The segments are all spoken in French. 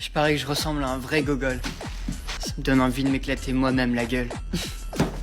Je parie que je ressemble à un vrai gogol. Ça me donne envie de m'éclater moi-même la gueule.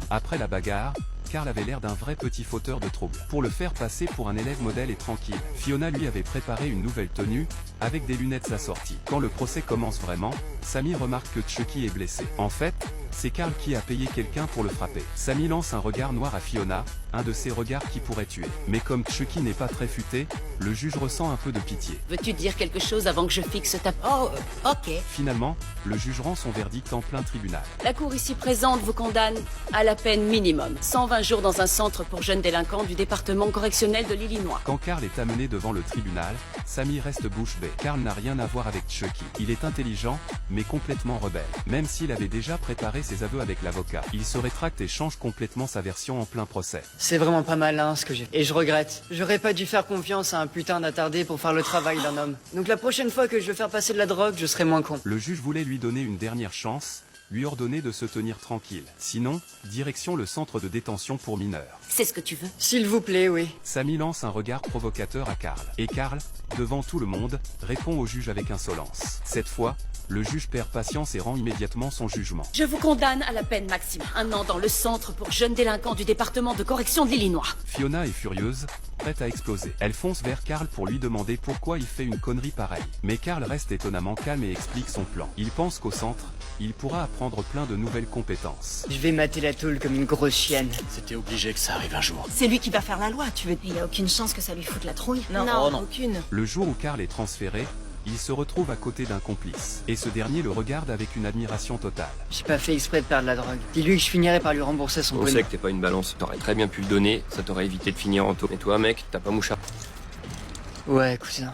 Après la bagarre, Carl avait l'air d'un vrai petit fauteur de troubles. Pour le faire passer pour un élève modèle et tranquille, Fiona lui avait préparé une nouvelle tenue, avec des lunettes assorties. Quand le procès commence vraiment, Sammy remarque que Chucky est blessé. En fait, c'est Carl qui a payé quelqu'un pour le frapper. Sammy lance un regard noir à Fiona, un de ces regards qui pourrait tuer. Mais comme Chucky n'est pas très futé, le juge ressent un peu de pitié. Veux-tu dire quelque chose avant que je fixe ta... Oh, ok. Finalement, le juge rend son verdict en plein tribunal. La cour ici présente vous condamne à la peine minimum. 120 jours dans un centre pour jeunes délinquants du département correctionnel de l'Illinois. Quand Carl est amené devant le tribunal, Sammy reste bouche bée. Carl n'a rien à voir avec Chucky. Il est intelligent, mais complètement rebelle. Même s'il avait déjà préparé ses aveux avec l'avocat, il se rétracte et change complètement sa version en plein procès. C'est vraiment pas malin ce que j'ai fait. Et je regrette. J'aurais pas dû faire confiance à un putain d'attardé pour faire le travail d'un homme. Donc la prochaine fois que je veux faire passer de la drogue, je serai moins con. Le juge voulait lui donner une dernière chance, lui ordonner de se tenir tranquille. Sinon, direction le centre de détention pour mineurs. C'est ce que tu veux? S'il vous plaît, oui. Sammy lance un regard provocateur à Carl. Et Carl, devant tout le monde, répond au juge avec insolence. Cette fois, le juge perd patience et rend immédiatement son jugement. Je vous condamne à la peine maximum. 1 an dans le centre pour jeunes délinquants du département de correction de l'Illinois. Fiona est furieuse, prête à exploser. Elle fonce vers Carl pour lui demander pourquoi il fait une connerie pareille. Mais Carl reste étonnamment calme et explique son plan. Il pense qu'au centre, il pourra apprendre plein de nouvelles compétences. Je vais mater la tôle comme une grosse chienne. C'était obligé que ça arrive un jour. C'est lui qui va faire la loi, tu veux dire? Il y a aucune chance que ça lui foute la trouille. Non, Oh non. aucune. Le jour où Carl est transféré, il se retrouve à côté d'un complice. Et ce dernier le regarde avec une admiration totale. J'ai pas fait exprès de perdre la drogue. Dis-lui que je finirai par lui rembourser son On pognon. sait que t'es pas une balance. T'aurais très bien pu le donner, ça t'aurait évité de finir en taux. Mais toi, mec, t'as pas mouchard. Ouais, cousin.